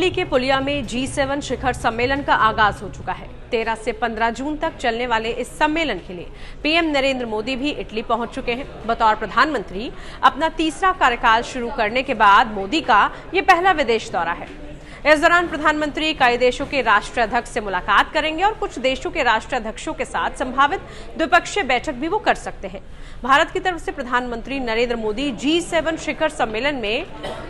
Italy के पुलिया में G7 शिखर सम्मेलन का आगाज हो चुका है। 13 से 15 जून तक चलने वाले इस सम्मेलन के लिए पीएम नरेंद्र मोदी भी इटली पहुंच चुके हैं। बतौर प्रधानमंत्री अपना तीसरा कार्यकाल शुरू करने के बाद मोदी का ये पहला विदेश दौरा है। इस दौरान प्रधानमंत्री कई देशों के राष्ट्राध्यक्ष से मुलाकात करेंगे और कुछ देशों के राष्ट्राध्यक्षों के साथ संभावित द्विपक्षीय बैठक भी वो कर सकते हैं। भारत की तरफ से प्रधानमंत्री नरेंद्र मोदी G7 शिखर सम्मेलन में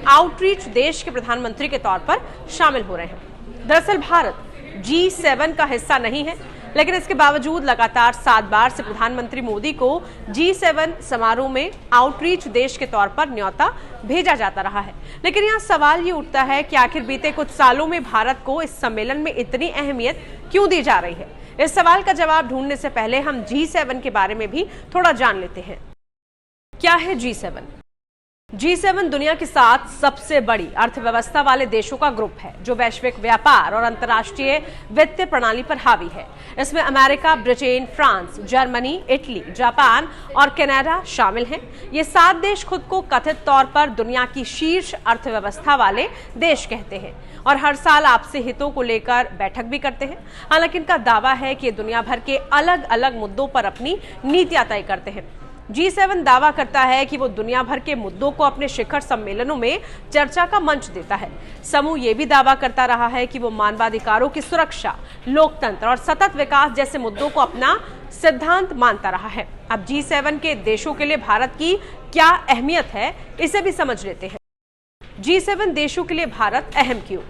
आउटरीच देश के प्रधानमंत्री के तौर पर शामिल हो रहे हैं। दरअसल भारत G7 का हिस्सा नहीं है, लेकिन इसके बावजूद लगातार 7 बार से प्रधानमंत्री मोदी को G7 समारोह में आउटरीच देश के तौर पर न्योता भेजा जाता रहा है। लेकिन यहाँ सवाल ये उठता है कि आखिर बीते कुछ सालों में भारत को इस सम्मेलन में इतनी अहमियत क्यों दी जा रही है। इस सवाल का जवाब ढूंढने से पहले हम G7 के बारे में भी थोड़ा जान लेते हैं। क्या है G7? G7 दुनिया की 7 सबसे बड़ी अर्थव्यवस्था वाले देशों का ग्रुप है, जो वैश्विक व्यापार और अंतर्राष्ट्रीय वित्तीय प्रणाली पर हावी है। इसमें America, Britain, France, Germany, Italy, Japan और कनाडा शामिल हैं। ये 7 देश खुद को कथित तौर पर दुनिया की शीर्ष अर्थव्यवस्था वाले देश कहते हैं और हर साल आपसी हितों को लेकर बैठक भी करते हैं। हालांकि इनका दावा है कि दुनिया भर के अलग अलग मुद्दों पर अपनी नीतियां तय करते हैं। G7 दावा करता है कि वो दुनिया भर के मुद्दों को अपने शिखर सम्मेलनों में चर्चा का मंच देता है। समूह ये भी दावा करता रहा है कि वो मानवाधिकारों की सुरक्षा, लोकतंत्र और सतत विकास जैसे मुद्दों को अपना सिद्धांत मानता रहा है। अब G7 के देशों के लिए भारत की क्या अहमियत है, इसे भी समझ लेते हैं। G7 देशों के लिए भारत अहम क्यों?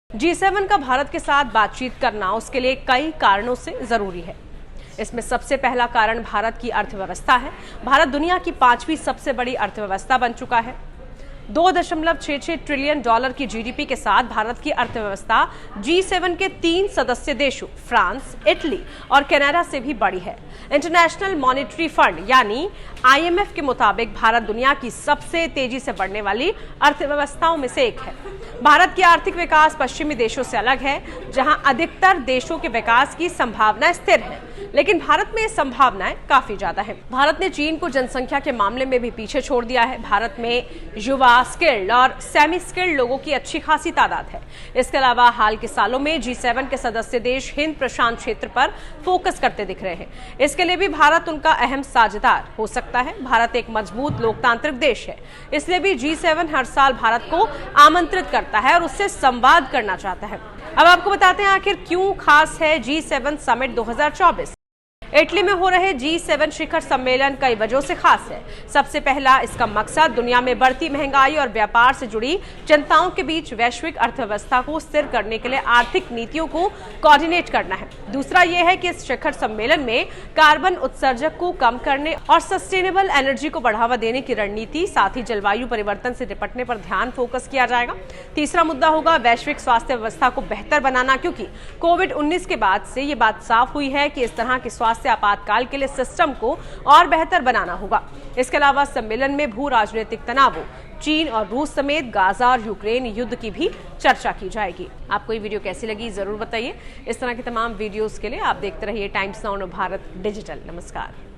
G7 का भारत के साथ बातचीत करना उसके लिए कई कारणों से जरूरी है। इसमें सबसे पहला कारण भारत की अर्थव्यवस्था है। भारत दुनिया की 5वीं सबसे बड़ी अर्थव्यवस्था बन चुका है। $2.66 ट्रिलियन की जीडीपी के साथ भारत की अर्थव्यवस्था G7 के 3 सदस्य देशों फ्रांस, इटली और कनाडा से भी बड़ी है। इंटरनेशनल मॉनेटरी फंड यानी IMF के मुताबिक भारत दुनिया की सबसे तेजी से बढ़ने वाली अर्थव्यवस्थाओं में से एक है। भारत की आर्थिक विकास पश्चिमी देशों से अलग है, जहां अधिकतर देशों के विकास की संभावना स्थिर है, लेकिन भारत में संभावनाएं काफी ज्यादा है। भारत ने चीन को जनसंख्या के मामले में भी पीछे छोड़ दिया है। भारत में युवा, स्किल्ड और सेमी स्किल्ड लोगों की अच्छी खासी तादाद है। इसके अलावा हाल के सालों में G7 के सदस्य देश हिंद प्रशांत क्षेत्र पर फोकस करते दिख रहे हैं। इसके लिए भी भारत उनका अहम साझेदार हो सकता है। भारत एक मजबूत लोकतांत्रिक देश है, इसलिए भी G7 हर साल भारत को आमंत्रित करता है और उससे संवाद करना चाहता है। अब आपको बताते हैं आखिर क्यों खास है G7 समिट 2024। इटली में हो रहे G7 शिखर सम्मेलन कई वजहों से खास है। सबसे पहला, इसका मकसद दुनिया में बढ़ती महंगाई और व्यापार से जुड़ी चिंताओं के बीच वैश्विक अर्थव्यवस्था को स्थिर करने के लिए आर्थिक नीतियों को कोऑर्डिनेट करना है। दूसरा यह है कि इस शिखर सम्मेलन में कार्बन उत्सर्जक को कम करने और सस्टेनेबल एनर्जी को बढ़ावा देने की रणनीति, साथ ही जलवायु परिवर्तन से निपटने पर ध्यान फोकस किया जाएगा। तीसरा मुद्दा होगा वैश्विक स्वास्थ्य व्यवस्था को बेहतर बनाना, क्योंकि कोविड-19 के बाद से ये बात साफ हुई है कि इस तरह के स्वास्थ्य आपातकाल के लिए सिस्टम को और बेहतर बनाना होगा। इसके अलावा सम्मेलन में भू राजनीतिक तनावों, चीन और रूस समेत गाजा और यूक्रेन युद्ध की भी चर्चा की जाएगी। आपको ये वीडियो कैसी लगी जरूर बताइए। इस तरह की तमाम वीडियोस के लिए आप देखते रहिए टाइम्स नाउ भारत डिजिटल। नमस्कार।